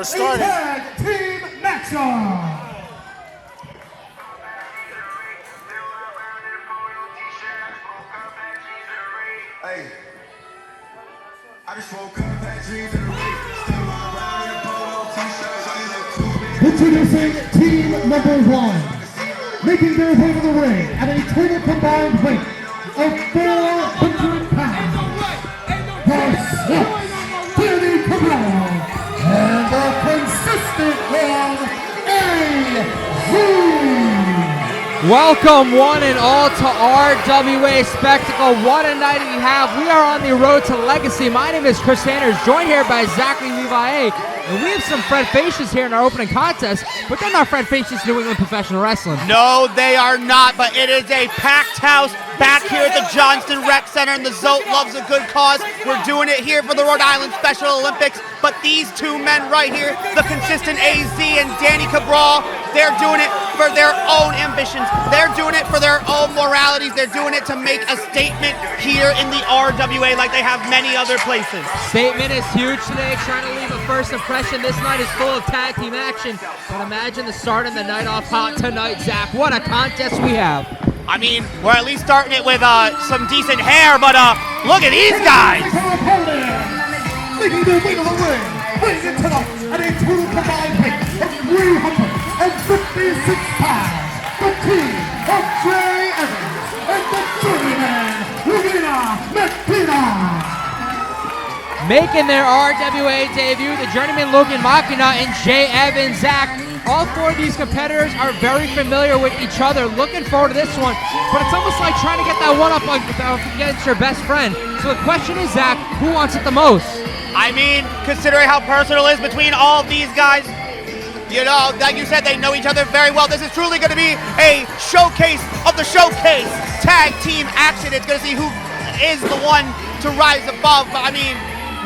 We're starting. Tag team matchup. Hey, I just woke up, had dreams in the rain. Still walk around in polo t-shirts. Introducing team number 1, making their way to the ring at a total combined weight of 400 pounds. Danny Cabral and the consistent one, AZ. Welcome one and all to RWA Spectacle. What a night we have. We are on the road to legacy. My name is Chris Sanders, joined here by Zachary Levi. And we have some friend faces here in our opening contest, but they're not friend faces New England Professional Wrestling. No, they are not, but it is a packed house back here at the Johnston Rec Center, and the Zote loves a good cause. We're doing it here for the Rhode Island Special Olympics, but these two men right here, the consistent AZ and Danny Cabral, they're doing it for their own ambitions. They're doing it for their own moralities. They're doing it to make a statement here in the RWA like they have many other places. Statement is huge today, trying to leave a first impression. This night is full of tag team action, but imagine the starting the night off hot tonight, Zach. What a contest we have. I mean, we're at least starting it with some decent hair, but look at these guys. Making their way to the ring, bringing it to the at a total combined weight of 356 pounds. The team of Trey Evans and the journeyman, Logan Machina. Making their RWA debut, the journeyman Logan Machina and Jay Evans. Zach, all four of these competitors are very familiar with each other. Looking forward to this one, but it's almost like trying to get that one up against your best friend. So the question is, Zach, who wants it the most? I mean, considering how personal it is between all of these guys, you know, like you said, they know each other very well. This is truly going to be a showcase of the showcase tag team action. It's going to see who is the one to rise above. But I mean,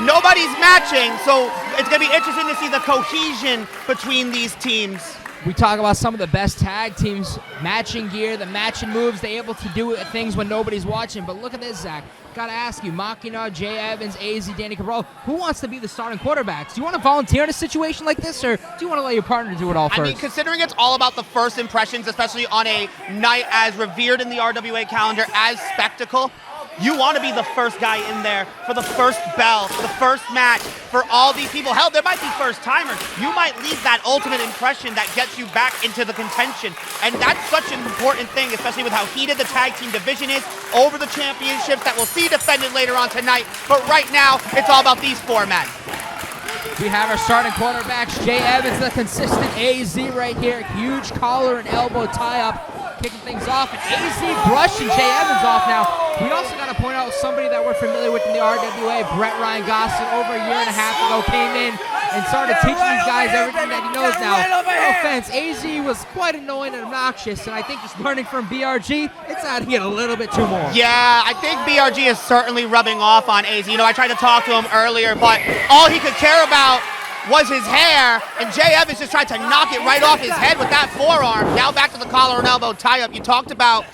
nobody's matching, so it's going to be interesting to see the cohesion between these teams. We talk about some of the best tag teams, matching gear, the matching moves, they able to do things when nobody's watching. But look at this, Zach. Got to ask you, Machina, Jay Evans, AZ, Danny Cabral, who wants to be the starting quarterbacks? Do you want to volunteer in a situation like this, or do you want to let your partner do it all first? I mean, considering it's all about the first impressions, especially on a night as revered in the RWA calendar as spectacle, you want to be the first guy in there for the first bell, for the first match, for all these people. Hell, there might be first timers. You might leave that ultimate impression that gets you back into the contention. And that's such an important thing, especially with how heated the tag team division is over the championships that we'll see defended later on tonight. But right now, it's all about these four men. We have our starting quarterbacks, Jay Evans, the consistent AZ right here. Huge collar and elbow tie-up, kicking things off. And AZ brushing Jay Evans off now. We also got to point out somebody that we're familiar with in the RWA, Brett Ryan Gosselin, over a year and a half ago, came in and started teaching these guys everything that he knows now. No offense, AZ was quite annoying and obnoxious, and I think just learning from BRG, it's out to get a little bit too more. Yeah, I think BRG is certainly rubbing off on AZ. You know, I tried to talk to him earlier, but all he could care about was his hair, and Jay Evans just tried to knock it right off his head with that forearm. Now back to the collar and elbow tie-up. You talked about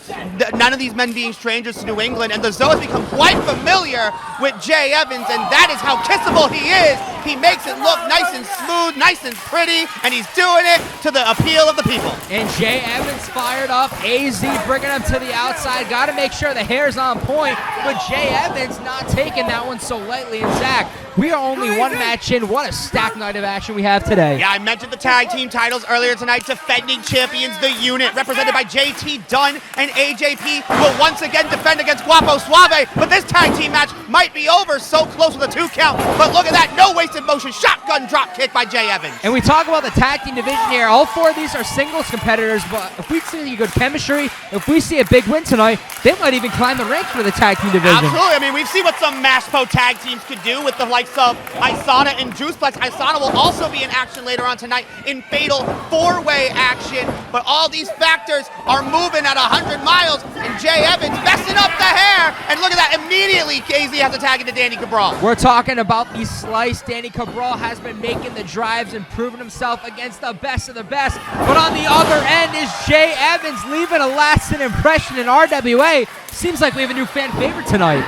none of these men being strangers to New England, and the Zoe has become quite familiar with Jay Evans, and that is how kissable he is. He makes it look nice and smooth, nice and pretty, and he's doing it to the appeal of the people. And Jay Evans fired up. AZ bringing him to the outside. Got to make sure the hair's on point, but Jay Evans not taking that one so lightly. And Zach, we are only one match in. What a stacked night of action we have today. Yeah, I mentioned the tag team titles earlier tonight. Defending champions, the unit, represented by JT Dunn and AJP, will once again defend against Guapo Suave. But this tag team match might be over, so close with a 2 count. But look at that, no wasted motion, shotgun drop kick by Jay Evans. And we talk about the tag team division here. All four of these are singles competitors, but if we see good chemistry, if we see a big win tonight, they might even climb the ranks for the tag team division. Absolutely. I mean, we've seen what some Mashpo tag teams could do with the likes of Isana and Juiceplex. Isana will also be in action later on tonight in fatal 4-way action, but all these factors are moving at 100 miles, and Jay Evans messing up the hair, and look at that, immediately KZ has a tag into Danny Cabral. We're talking about the slice. Danny Cabral has been making the drives and proving himself against the best of the best, but on the other end is Jay Evans, leaving a lasting impression in RWA. Seems like we have a new fan favorite tonight.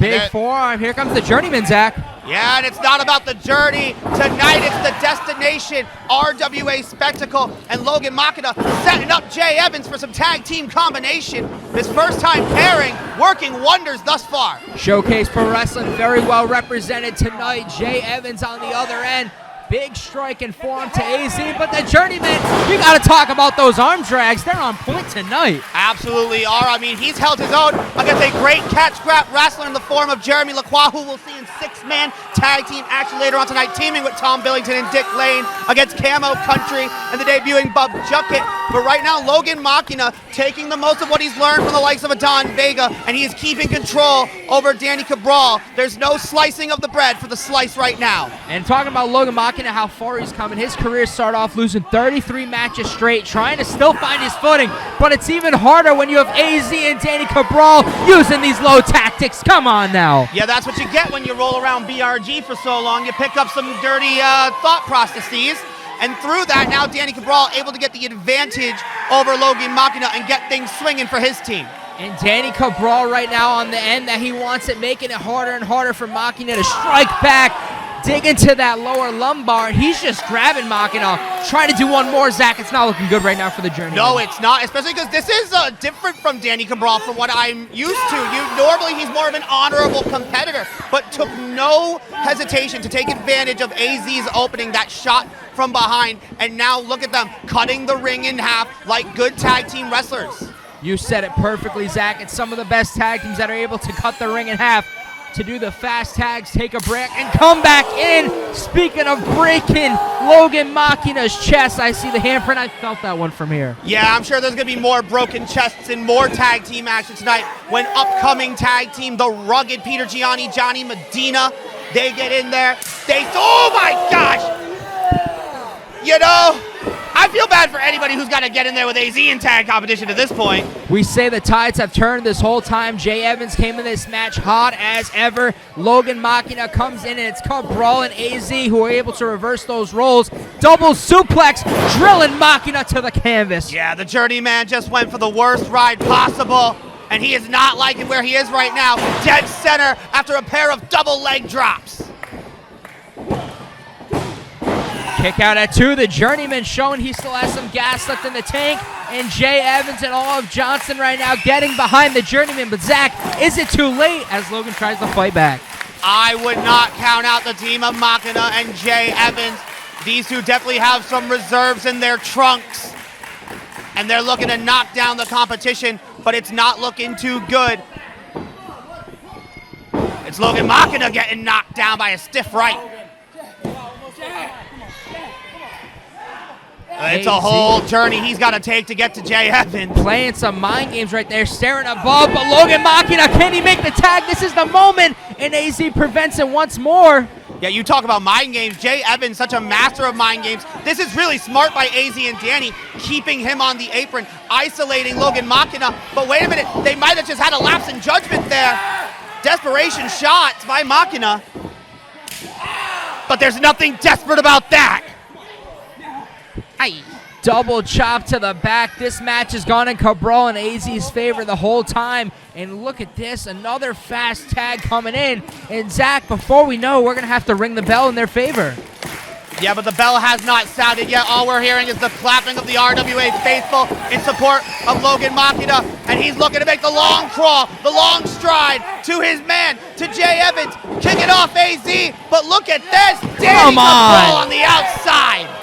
Big forearm. Here comes the journeyman, Zach. Yeah, and it's not about the journey. Tonight it's the destination. RWA Spectacle and Logan Machina setting up Jay Evans for some tag team combination. This first time pairing working wonders thus far. Showcase Pro Wrestling very well represented tonight. Jay Evans on the other end. Big strike and form to AZ, but the Journeyman, you got to talk about those arm drags. They're on point tonight. Absolutely are. I mean, he's held his own against a great catch-grab wrestler in the form of Jeremy Lacroix, who we'll see in six-man tag team action later on tonight, teaming with Tom Billington and Dick Lane against Camo Country and the debuting Bub Juckett. But right now, Logan Machina taking the most of what he's learned from the likes of a Don Vega, and he is keeping control over Danny Cabral. There's no slicing of the bread for the slice right now. And talking about Logan Machina, how far he's come in his career, started off losing 33 matches straight, trying to still find his footing, but it's even harder when you have AZ and Danny Cabral using these low tactics. Come on now. Yeah, that's what you get when you roll around BRG for so long. You pick up some dirty thought processes, and through that, now Danny Cabral able to get the advantage over Logan Machina and get things swinging for his team. And Danny Cabral right now on the end that he wants it, making it harder and harder for Machina to strike back, dig into that lower lumbar, and he's just grabbing Machina, trying to do one more. Zach, it's not looking good right now for the Journey. No, it's not, especially because this is different from Danny Cabral from what I'm used to. Normally he's more of an honorable competitor, but took no hesitation to take advantage of AZ's opening, that shot from behind, and now look at them cutting the ring in half like good tag team wrestlers. You said it perfectly, Zach. It's some of the best tag teams that are able to cut the ring in half, to do the fast tags, take a break, and come back in. Speaking of breaking Logan Machina's chest, I see the handprint. I felt that one from here. Yeah, I'm sure there's going to be more broken chests and more tag team action tonight when upcoming tag team, the rugged Peter Gianni, Johnny Medina, they get in there. Oh my gosh! You know, I feel bad for anybody who's got to get in there with AZ in tag competition at this point. We say the tides have turned this whole time. Jay Evans came in this match hot as ever. Logan Machina comes in, and it's Cabral and AZ who are able to reverse those roles. Double suplex, drilling Machina to the canvas. Yeah, the Journeyman just went for the worst ride possible, and he is not liking where he is right now. Dead center after a pair of double leg drops. Kick out at 2. The Journeyman showing he still has some gas left in the tank. And Jay Evans and all of Johnston right now getting behind the Journeyman. But Zach, is it too late as Logan tries to fight back? I would not count out the team of Machina and Jay Evans. These two definitely have some reserves in their trunks, and they're looking to knock down the competition, but it's not looking too good. It's Logan Machina getting knocked down by a stiff right. It's a whole journey he's got to take to get to Jay Evans. Playing some mind games right there, staring above, but Logan Machina, can he make the tag? This is the moment, and AZ prevents it once more. Yeah, you talk about mind games. Jay Evans, such a master of mind games. This is really smart by AZ and Danny, keeping him on the apron, isolating Logan Machina. But wait a minute, they might have just had a lapse in judgment there. Desperation shots by Machina. But there's nothing desperate about that. Aye. Double chop to the back. This match has gone in Cabral and AZ's favor the whole time. And look at this, another fast tag coming in. And Zach, before we know, we're going to have to ring the bell in their favor. Yeah, but the bell has not sounded yet. All we're hearing is the clapping of the RWA faithful in support of Logan Machina. And he's looking to make the long crawl, the long stride to his man, to Jay Evans. Kicking off AZ, but look at this. Danny Cabral on the outside.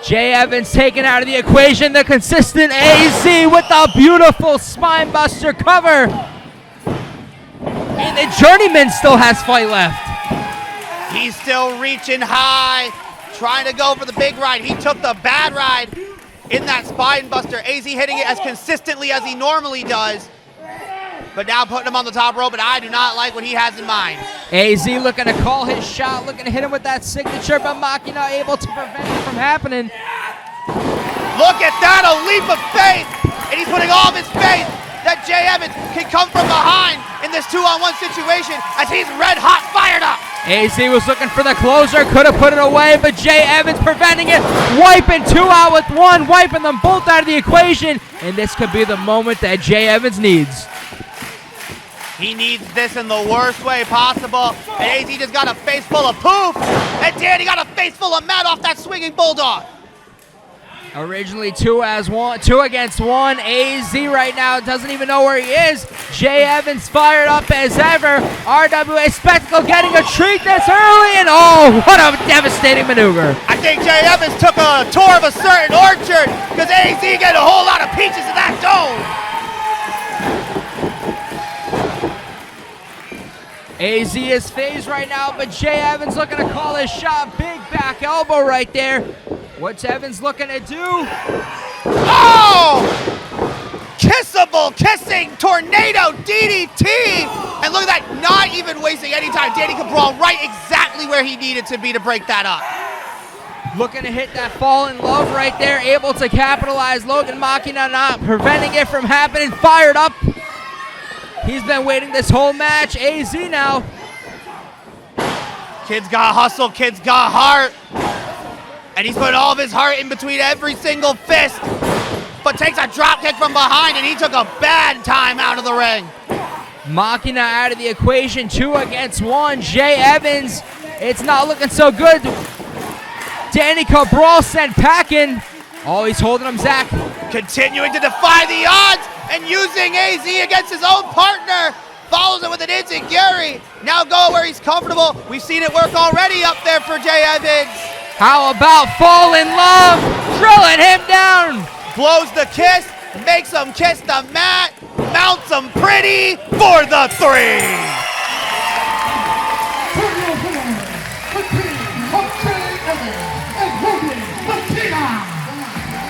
Jay Evans taken out of the equation. The consistent AZ with the beautiful spinebuster cover. And the Journeyman still has fight left. He's still reaching high, trying to go for the big ride. He took the bad ride in that spinebuster. AZ hitting it as consistently as he normally does. But now putting him on the top rope, and I do not like what he has in mind. AZ looking to call his shot, looking to hit him with that signature, but Machina able to prevent it from happening. Look at that, a leap of faith, and he's putting all of his faith that Jay Evans can come from behind in this 2-on-1 situation as he's red hot fired up. AZ was looking for the closer, could have put it away, but Jay Evans preventing it, wiping 2 out with 1, wiping them both out of the equation, and this could be the moment that Jay Evans needs. He needs this in the worst way possible. And AZ just got a face full of poof. And Danny got a face full of mat off that swinging bulldog. Originally 2 against 1. AZ right now doesn't even know where he is. Jay Evans fired up as ever. RWA Spectacle getting a treat this early, and oh, what a devastating maneuver. I think Jay Evans took a tour of a certain orchard because AZ get a whole lot of peaches in that dome. AZ is phased right now, but Jay Evans looking to call his shot. Big back elbow right there. What's Evans looking to do? Oh! Kissable, kissing, tornado DDT! And look at that, not even wasting any time. Danny Cabral right exactly where he needed to be to break that up. Looking to hit that fall in love right there, able to capitalize. Logan Machina not preventing it from happening. Fired up. He's been waiting this whole match. AZ now. Kid's got hustle, kid's got heart. And he's putting all of his heart in between every single fist. But takes a drop kick from behind, and he took a bad time out of the ring. Machina out of the equation, 2 against 1. Jay Evans, it's not looking so good. Danny Cabral sent packing. Oh, he's holding him, Zach. Continuing to defy the odds and using AZ against his own partner. Follows it with an enziguri. Now go where he's comfortable. We've seen it work already up there for Jay Evans. How about fall in love? Drilling him down. Blows the kiss, makes him kiss the mat, mounts him pretty for the 3.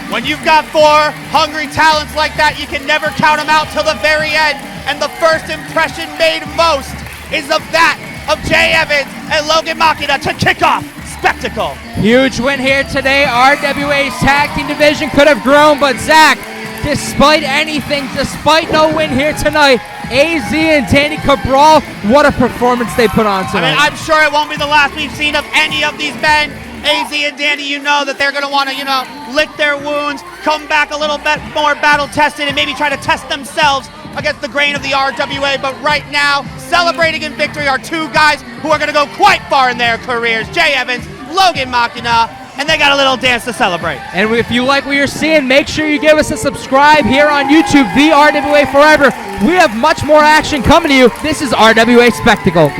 When you've got 4 hungry talents like that, you can never count them out till the very end. And the first impression made most is of that of Jay Evans and Logan Machina to kick off Spectacle. Huge win here today. RWA's tag team division could have grown, but Zach, despite anything, despite no win here tonight, AZ and Danny Cabral, what a performance they put on tonight. I mean, I'm sure it won't be the last we've seen of any of these men. AZ and Danny, you know that they're going to want to, lick their wounds, come back a little bit more battle-tested, and maybe try to test themselves against the grain of the RWA. But right now, celebrating in victory are 2 guys who are going to go quite far in their careers. Jay Evans, Logan Machina, and they got a little dance to celebrate. And if you like what you're seeing, make sure you give us a subscribe here on YouTube, the RWA Forever. We have much more action coming to you. This is RWA Spectacle.